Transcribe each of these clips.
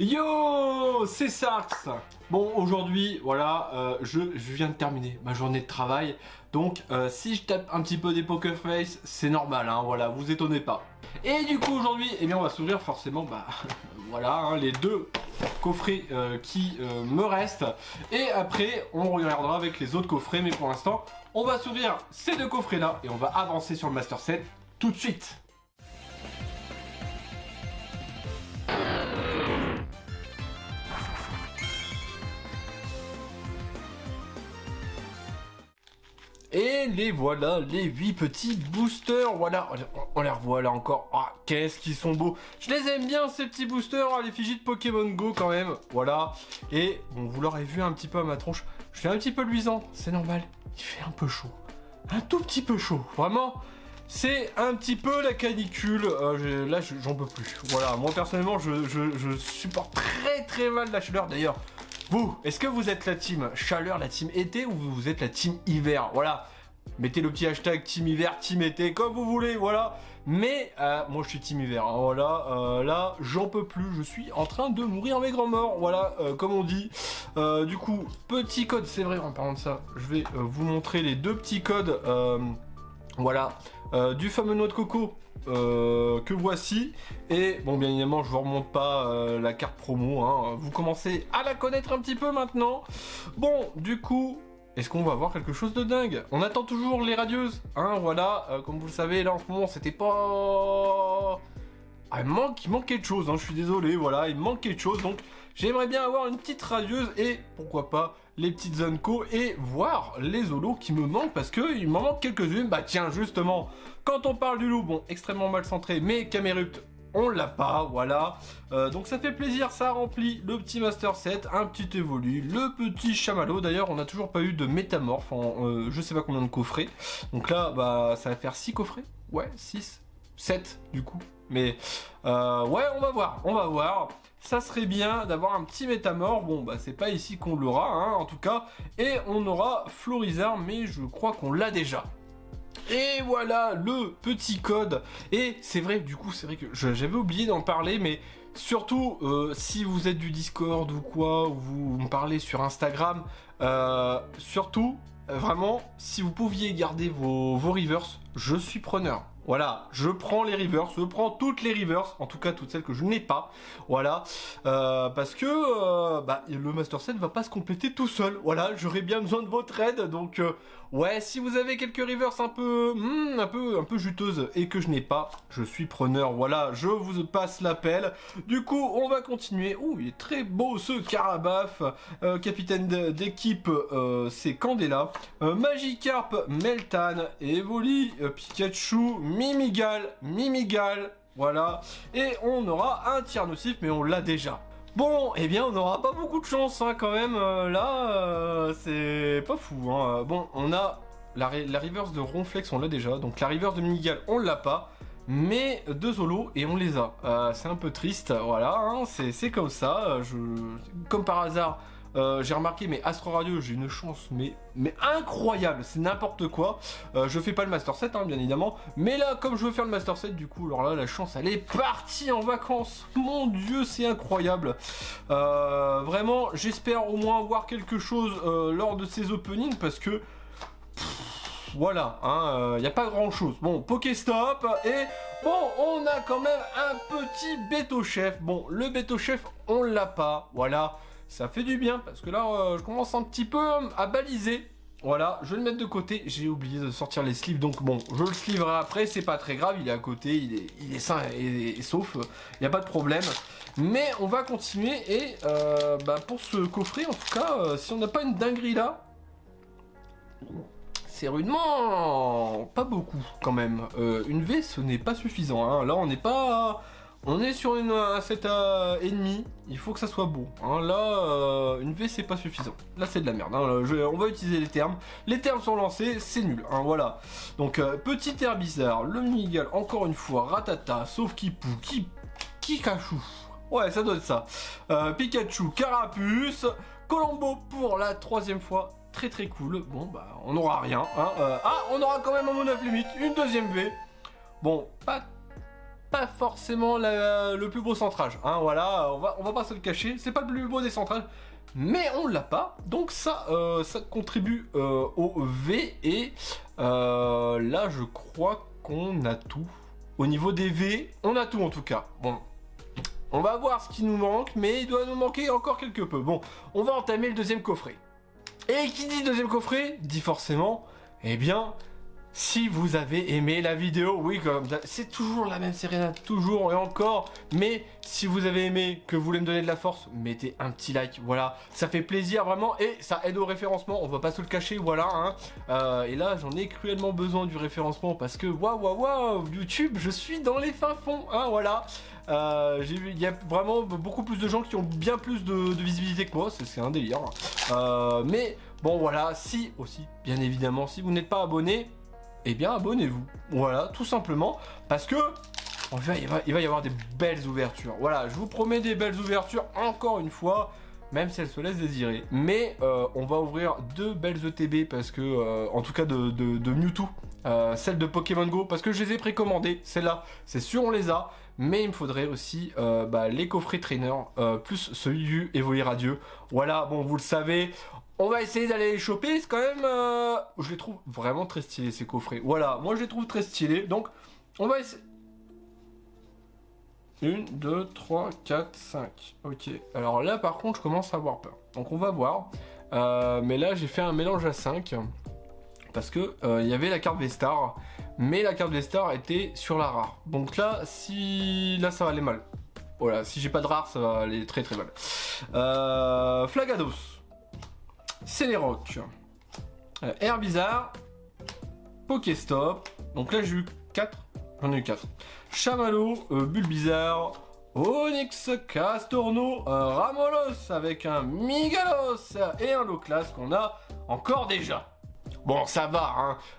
Yo, c'est Sarx. Bon, aujourd'hui, voilà, je viens de terminer ma journée de travail. Donc, si je tape un petit peu des poker face, c'est normal, hein, voilà, vous étonnez pas. Et du coup, aujourd'hui, eh bien, on va s'ouvrir forcément, voilà, hein, les deux coffrets qui me restent. Et après, on regardera avec les autres coffrets, mais pour l'instant, on va s'ouvrir ces deux coffrets-là et on va avancer sur le Master Set tout de suite. Et les voilà, les 8 petits boosters, voilà, on les revoit là encore, ah, qu'est-ce qu'ils sont beaux. Je les aime bien ces petits boosters, à l'effigie de Pokémon Go quand même, voilà. Et bon, vous l'aurez vu un petit peu à ma tronche, je suis un petit peu luisant, c'est normal, il fait un peu chaud, un tout petit peu chaud, vraiment. C'est un petit peu la canicule, là j'en peux plus, voilà, moi personnellement je supporte très mal la chaleur d'ailleurs. Vous, est-ce que vous êtes la team chaleur, la team été ou vous êtes la team hiver? Voilà, mettez le petit hashtag team hiver, team été, comme vous voulez, voilà. Mais moi je suis team hiver, hein, voilà, là j'en peux plus, je suis en train de mourir mes grands morts, voilà, comme on dit. Du coup, petit code, c'est vrai, en parlant de ça, je vais vous montrer les deux petits codes, voilà, du fameux noix de coco. Que voici, et bon, bien évidemment je vous remonte pas la carte promo, hein. Vous commencez à la connaître un petit peu maintenant. Bon, du coup, est-ce qu'on va voir quelque chose de dingue? On attend toujours les radieuses, hein, voilà, comme vous le savez, là en ce moment c'était pas... Ah, il manque quelque chose, hein, je suis désolé, voilà, il manque quelque chose, donc j'aimerais bien avoir une petite radieuse et pourquoi pas les petites Zonko et voir les holos qui me manquent parce qu'il m'en manque quelques-unes. Bah tiens, justement, quand on parle du loup, bon, extrêmement mal centré, mais Camerupt, on l'a pas, voilà. Donc ça fait plaisir, ça remplit le petit Master Set, un petit Évolu, le petit Chamallow. D'ailleurs, on n'a toujours pas eu de métamorphe en je sais pas combien de coffrets. Donc là, bah ça va faire 6 coffrets, ouais, 6, 7 du coup. Mais ouais, on va voir. Ça serait bien d'avoir un petit métamorphe. Bon, bah c'est pas ici qu'on l'aura, hein, en tout cas. Et on aura Florizarre, mais je crois qu'on l'a déjà. Et voilà le petit code. Et c'est vrai, du coup, c'est vrai que j'avais oublié d'en parler, mais surtout si vous êtes du Discord ou quoi, ou vous me parlez sur Instagram, surtout, vraiment, si vous pouviez garder vos reverse, je suis preneur. Voilà, je prends les reverse, je prends toutes les reverse, en tout cas toutes celles que je n'ai pas, voilà, parce que le Master Set va pas se compléter tout seul, voilà, j'aurais bien besoin de votre aide, donc ouais, si vous avez quelques reverse un peu juteuses et que je n'ai pas, je suis preneur, voilà, je vous passe l'appel. Du coup, on va continuer. Ouh, il est très beau ce Carabaf, capitaine d'équipe, c'est Candela, Magikarp, Meltan, Evoli, Pikachu, Mimigal, voilà, et on aura un tir nocif, mais on l'a déjà. Bon, eh bien, on n'aura pas beaucoup de chance, hein, quand même, c'est pas fou, hein. Bon, on a la reverse de Ronflex, on l'a déjà, donc la reverse de Mimigal, on l'a pas, mais deux holos, et on les a. C'est un peu triste, voilà, hein, c'est comme ça, comme par hasard, j'ai remarqué, mais Astro Radio, j'ai une chance, mais incroyable, c'est n'importe quoi. Je fais pas le Master Set, hein, bien évidemment, mais là, comme je veux faire le Master Set, du coup, alors là, la chance, elle est partie en vacances. Mon Dieu, c'est incroyable. Vraiment, j'espère au moins voir quelque chose lors de ces openings, parce que voilà, hein, y a pas grand chose. Bon, Pokéstop, et bon, on a quand même un petit Béto Chef. Bon, le Béto Chef, on l'a pas, voilà. Ça fait du bien, parce que là, je commence un petit peu à baliser. Voilà, je vais le mettre de côté. J'ai oublié de sortir les sleeves, donc bon, je le sleeverai après. C'est pas très grave, il est à côté, il est sain et sauf. Il n'y a pas de problème. Mais on va continuer, et pour ce coffret, en tout cas, si on n'a pas une dinguerie là, c'est rudement pas beaucoup, quand même. Une V, ce n'est pas suffisant, hein. Là, on n'est pas... On est sur un 7,5, il faut que ça soit beau, hein. Là, une V c'est pas suffisant, là c'est de la merde, hein. On va utiliser les termes sont lancés, c'est nul, hein, voilà. Donc petit air bizarre, le Minigal, encore une fois, Ratata, sauf Kipou, Kikachu, ouais ça doit être ça, Pikachu, Carapuce, Colombo pour la 3e fois, très cool. Bon bah on n'aura rien, hein. On aura quand même un Monoflemite, une 2e V, bon pas pas forcément le plus beau centrage, hein, voilà, on va pas se le cacher, c'est pas le plus beau des centrages, mais on l'a pas, donc ça contribue au V, et là je crois qu'on a tout. Au niveau des V, on a tout en tout cas. Bon, on va voir ce qui nous manque, mais il doit nous manquer encore quelque peu. Bon, on va entamer le deuxième coffret. Et qui dit deuxième coffret, dit forcément, eh bien, si vous avez aimé la vidéo, oui, c'est toujours la même sérénade, toujours et encore, mais si vous avez aimé, que vous voulez me donner de la force, mettez un petit like, voilà, ça fait plaisir vraiment, et ça aide au référencement, on va pas se le cacher, voilà, hein. Et là, j'en ai cruellement besoin du référencement, parce que, waouh, YouTube, je suis dans les fins fonds, hein, voilà. J'ai vu, il y a vraiment beaucoup plus de gens qui ont bien plus de visibilité que moi, c'est un délire. Mais bon, voilà, si aussi, bien évidemment, si vous n'êtes pas abonné, eh bien abonnez-vous. Voilà, tout simplement, parce que il va y avoir des belles ouvertures. Voilà, je vous promets des belles ouvertures, encore une fois, même si elles se laissent désirer. Mais on va ouvrir 2 belles ETB, parce que, en tout cas de Mewtwo, celle de Pokémon Go, parce que je les ai précommandées, celle-là, c'est sûr, on les a. Mais il me faudrait aussi les coffrets trainer, plus celui du Evoler Radieux. Voilà, bon, vous le savez, on va essayer d'aller les choper. C'est quand même... je les trouve vraiment très stylés, ces coffrets. Voilà, moi je les trouve très stylés. Donc, on va essayer... 1, 2, 3, 4, 5. Ok, alors là par contre, je commence à avoir peur. Donc on va voir. Mais là, j'ai fait un mélange à 5. Parce que il y avait la carte V-Star, mais la carte V-Star était sur la rare. Donc là, là ça va aller mal. Voilà, si j'ai pas de rare, ça va aller très très mal. Flagados, Celerock, Herbizarre, Pokéstop. Donc là j'ai eu 4, j'en ai eu 4. Chamallow, Bulbizarre, Onyx, Castorno, un Ramolos avec un Migalos et un Loclas qu'on a encore déjà. Bon, ça va,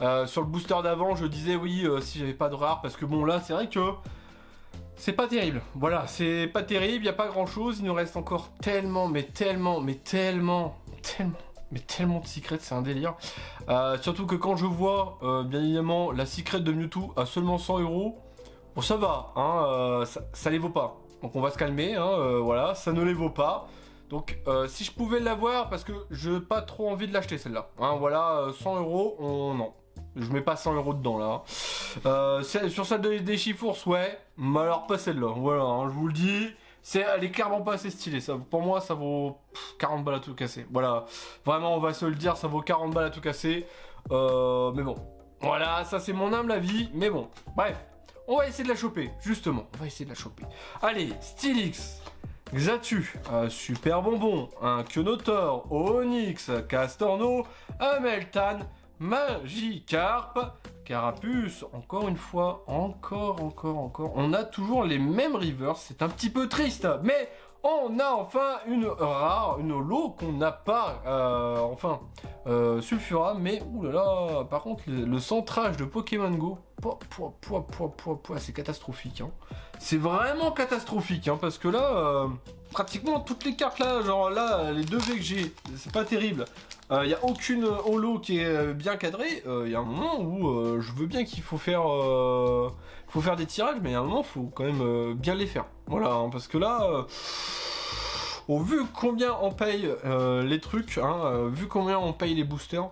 hein. Sur le booster d'avant, je disais oui, si j'avais pas de rare, parce que bon, là, c'est vrai que c'est pas terrible. Voilà, c'est pas terrible, il n'y a pas grand chose. Il nous reste encore tellement de secrets, c'est un délire. Surtout que quand je vois, bien évidemment, la secret de Mewtwo à seulement 100 €, bon, ça va, hein, ça les vaut pas. Donc on va se calmer, hein, voilà, ça ne les vaut pas. Donc si je pouvais l'avoir, parce que je n'ai pas trop envie de l'acheter celle-là. Hein, voilà, 100 €, non. Je mets pas 100 € dedans là. Sur celle des Chifours, ouais, mais alors pas celle-là. Voilà, hein, je vous le dis. Elle est clairement pas assez stylée. Ça, pour moi, ça vaut 40 balles à tout casser. Voilà, vraiment, on va se le dire, ça vaut 40 balles à tout casser. Mais bon, voilà, ça c'est mon humble avis. Mais bon, bref, on va essayer de la choper, justement. On va essayer de la choper. Allez, Steelix, Xatu, Super Bonbon, un Kyogre, Onyx, Castorno, un Meltan, Magikarp, Carapuce, encore une fois, encore. On a toujours les mêmes rivers, c'est un petit peu triste, mais on a enfin une rare, une holo qu'on n'a pas, Sulfura, mais oulala, par contre, le centrage de Pokémon Go, c'est catastrophique, hein. C'est vraiment catastrophique, hein, parce que là, pratiquement toutes les cartes là, genre là, les 2 V que j'ai, c'est pas terrible. Il n'y a aucune holo qui est bien cadrée. Il y a un moment où je veux bien qu'il faut faire des tirages, mais il y a un moment, il faut quand même bien les faire. Voilà, hein, parce que là, au vu combien on paye les trucs, hein, vu combien on paye les boosters,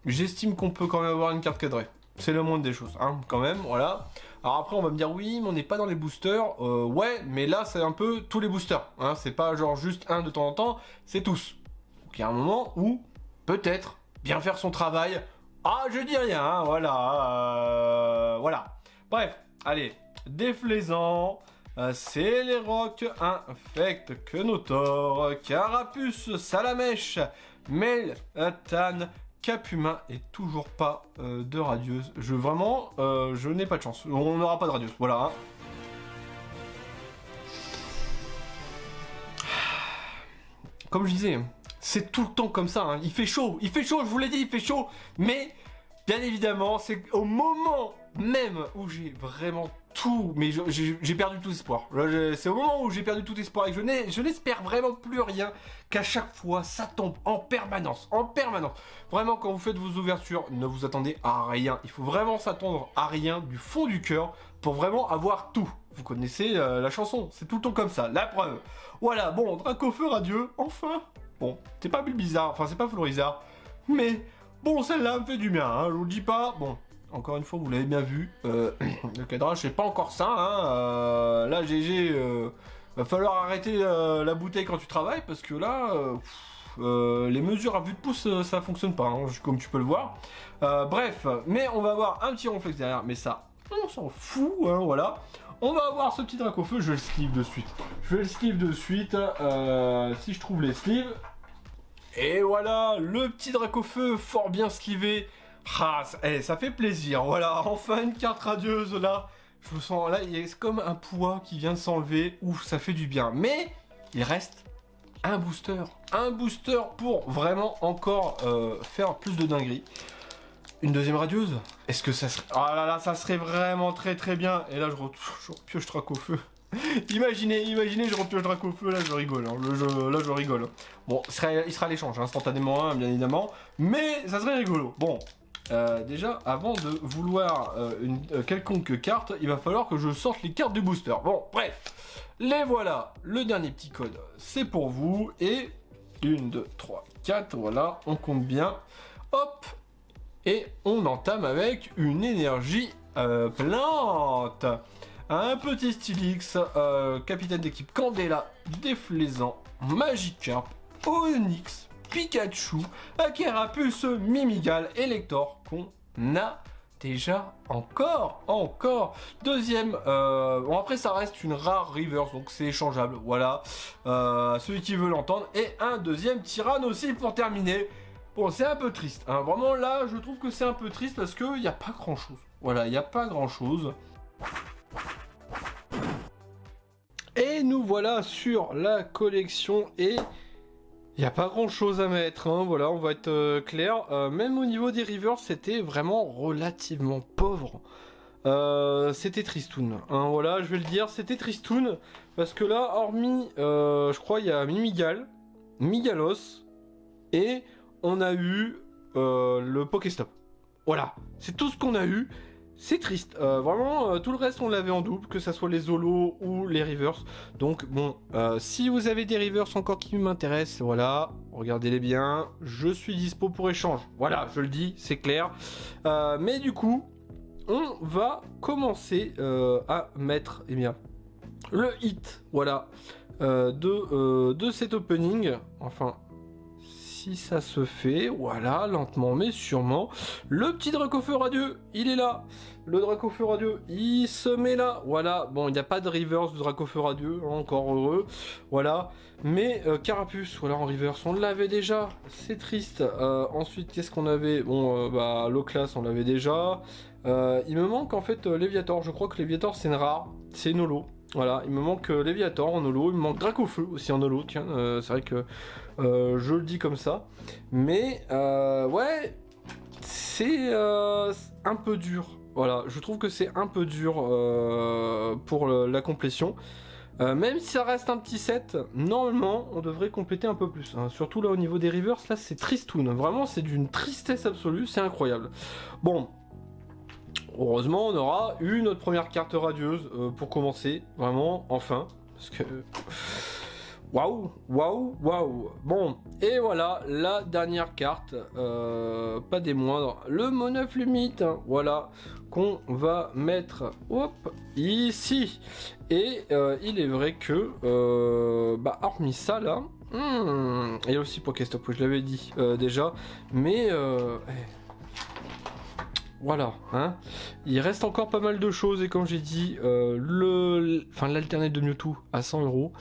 j'estime qu'on peut quand même avoir une carte cadrée. C'est le moindre des choses, hein, quand même, voilà. Alors après, on va me dire, oui, mais on n'est pas dans les boosters. Ouais, mais là, c'est un peu tous les boosters. Hein, c'est pas genre juste un de temps en temps, c'est tous. Donc il y a un moment où, peut-être, bien faire son travail. Ah, je dis rien, hein, voilà. Voilà. Bref, allez, déflaisant, Celerock, Infect, Kenotor, Carapuce, Salamèche, Meltan, Capuma et toujours pas de radieuse. Je n'ai pas de chance. On n'aura pas de radieuse. Voilà. Hein. Comme je disais, c'est tout le temps comme ça. Hein. Il fait chaud, je vous l'ai dit, il fait chaud. Mais bien évidemment, c'est au moment même où j'ai vraiment tout, mais j'ai perdu tout espoir. C'est au moment où j'ai perdu tout espoir et que je n'espère vraiment plus rien, qu'à chaque fois ça tombe en permanence, Vraiment, quand vous faites vos ouvertures, ne vous attendez à rien. Il faut vraiment s'attendre à rien du fond du cœur pour vraiment avoir tout. vous connaissez la chanson, c'est tout le temps comme ça, la preuve. Voilà, bon, Dracofeu radieux, enfin. Bon, c'est pas Bulbizarre, enfin c'est pas Florizarre, mais bon, celle-là me fait du bien, hein, je vous le dis pas. Bon, encore une fois, vous l'avez bien vu, le cadrage c'est pas encore ça, hein. Là, GG, va falloir arrêter la bouteille quand tu travailles, parce que là, les mesures à vue de pouce, ça fonctionne pas, hein, comme tu peux le voir. Bref, mais on va avoir un petit ronflex derrière, mais ça, on s'en fout, hein, voilà. On va avoir ce petit Dracofeu, je vais le sleeve de suite. Je vais le sleeve de suite, si je trouve les sleeves. Et voilà, le petit Dracofeu fort bien slivé. Ah, ça fait plaisir, voilà, enfin une carte radieuse là. Je vous sens, là, il y a comme un poids qui vient de s'enlever. Ouf, ça fait du bien. Mais il reste un booster. Un booster pour vraiment encore faire plus de dingueries. Une deuxième radieuse. Est-ce que ça serait... Ah là là, ça serait vraiment très très bien. Et là, je repioche Dracofeu. imaginez, je repioche Dracofeu, là je rigole. Hein. Là je rigole. Bon, il sera à l'échange, instantanément, hein, bien évidemment. Mais ça serait rigolo. Bon, déjà, avant de vouloir une quelconque carte, il va falloir que je sorte les cartes du booster. Bon, bref. Les voilà. Le dernier petit code, c'est pour vous. Et 1, 2, 3, 4. Voilà, on compte bien. Hop. Et on entame avec une énergie plante. Un petit Stylix, capitaine d'équipe Candela, Déflaisant, Magikarp, Onix, Pikachu, Carapuce, Mimigal, Elector, qu'on a déjà encore. Deuxième, bon après ça reste une rare reverse, donc c'est échangeable, voilà. Celui qui veut l'entendre. Et un deuxième Tyrann aussi pour terminer. Bon, c'est un peu triste, hein. Vraiment là, je trouve que c'est un peu triste parce qu'il n'y a pas grand chose. Voilà, il n'y a pas grand chose. Et nous voilà sur la collection et il n'y a pas grand chose à mettre, hein. Voilà, on va être clair. Même au niveau des rivers, c'était vraiment relativement pauvre. C'était tristoun, hein, voilà, je vais le dire, c'était tristoun. Parce que là, hormis, je crois, il y a Mimigal, Migalos et on a eu le Pokéstop. Voilà, c'est tout ce qu'on a eu. C'est triste, vraiment tout le reste on l'avait en double, que ça soit les Zolos ou les Rivers. Donc bon, si vous avez des Rivers encore qui m'intéressent, voilà, regardez-les bien, je suis dispo pour échange. Voilà, je le dis, c'est clair. Mais du coup, on va commencer à mettre, eh bien, le hit, voilà, de cet opening, enfin... Si ça se fait, voilà, lentement mais sûrement. Le petit Dracofeu radieux, il est là. Le Dracofeu radieux, il se met là. Voilà, bon, il n'y a pas de reverse de Dracofeu radieux, hein, encore heureux. Voilà, mais Carapuce, voilà, en reverse, on l'avait déjà. C'est triste. Ensuite, qu'est-ce qu'on avait? Bon, bah, Loclas, on l'avait déjà. Il me manque en fait Léviator. Je crois que Léviator, c'est une rare. C'est une holo. Voilà, il me manque Léviator en holo, il me manque Dracofeu aussi en holo, tiens, c'est vrai que je le dis comme ça. Mais ouais, c'est un peu dur. Voilà, je trouve que c'est un peu dur pour la complétion. Même si ça reste un petit set, normalement on devrait compléter un peu plus. Hein. Surtout là au niveau des rivers, là c'est tristoun. Vraiment c'est d'une tristesse absolue, c'est incroyable. Bon. Heureusement, on aura eu notre première carte radieuse pour commencer, vraiment, enfin, parce que... Waouh. Bon, et voilà, la dernière carte, pas des moindres, le Moneuf Lumite, hein, voilà, qu'on va mettre, hop, ici. Et il est vrai que, bah, hormis ça, là, et aussi Pokéstop, je l'avais dit déjà, mais... Voilà, hein. Il reste encore pas mal de choses et comme j'ai dit, l'alternate de Mewtwo à 100 €,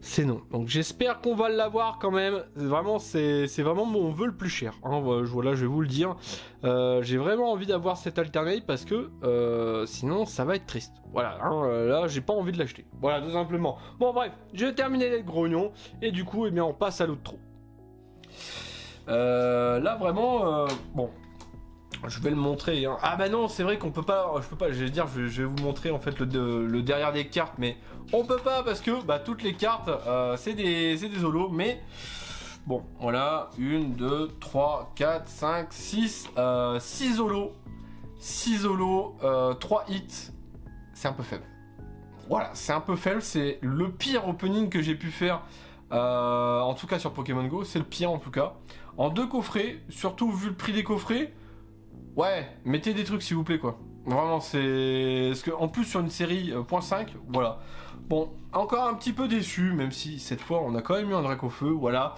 c'est non. Donc j'espère qu'on va l'avoir quand même. Vraiment, c'est vraiment mon vœu le plus cher. Hein. Voilà, je vais vous le dire. J'ai vraiment envie d'avoir cette alternate parce que sinon ça va être triste. Voilà, hein, là j'ai pas envie de l'acheter. Voilà, tout simplement. Bon bref, j'ai terminé les grognons et du coup, eh bien, on passe à l'autre trou. Là vraiment, bon. Je vais le montrer. Hein. Ah bah non, c'est vrai qu'on peut pas. Je peux pas. Je vais dire, je vais vous montrer en fait le derrière des cartes, mais on peut pas parce que bah, toutes les cartes, c'est des holos. Mais bon, voilà, 1, 2, 3, 4, 5, 6, 6 holos, 6 holos, 3 hits. C'est un peu faible. voilà, c'est un peu faible, c'est le pire opening que j'ai pu faire, en tout cas sur Pokémon Go, c'est le pire en tout cas. En 2 coffrets, surtout vu le prix des coffrets, ouais, mettez des trucs s'il vous plaît quoi. Vraiment, c'est... Parce qu'en plus sur une série .5, voilà. Bon, encore un petit peu déçu, même si cette fois on a quand même eu un Dracofeu, voilà.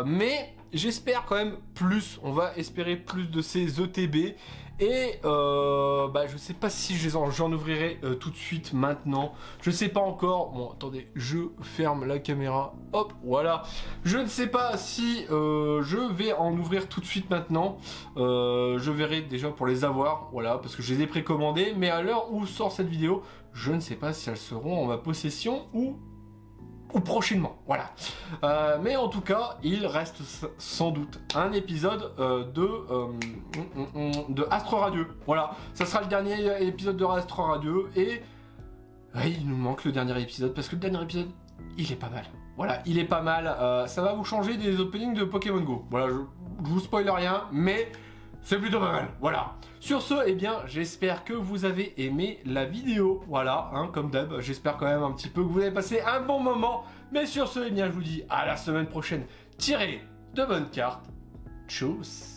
Mais j'espère quand même plus, on va espérer plus de ces ETB. Et je sais pas si j'en ouvrirai tout de suite maintenant. Je sais pas encore. Bon, attendez, je ferme la caméra. Hop, voilà. Je ne sais pas si je vais en ouvrir tout de suite maintenant. Je verrai déjà pour les avoir. Voilà, parce que je les ai précommandés. Mais à l'heure où sort cette vidéo, je ne sais pas si elles seront en ma possession ou prochainement, voilà. Mais en tout cas, il reste sans doute un épisode de Astro Radieux. Voilà, ça sera le dernier épisode de Astro Radieux et il nous manque le dernier épisode parce que le dernier épisode, il est pas mal. Voilà, il est pas mal. Ça va vous changer des openings de Pokémon Go. Voilà, je vous spoil rien, mais c'est plutôt pas mal, voilà. Sur ce, eh bien, j'espère que vous avez aimé la vidéo. Voilà, hein, comme d'hab, j'espère quand même un petit peu que vous avez passé un bon moment. Mais sur ce, eh bien, je vous dis à la semaine prochaine. Tirez de bonnes cartes. Tchuss.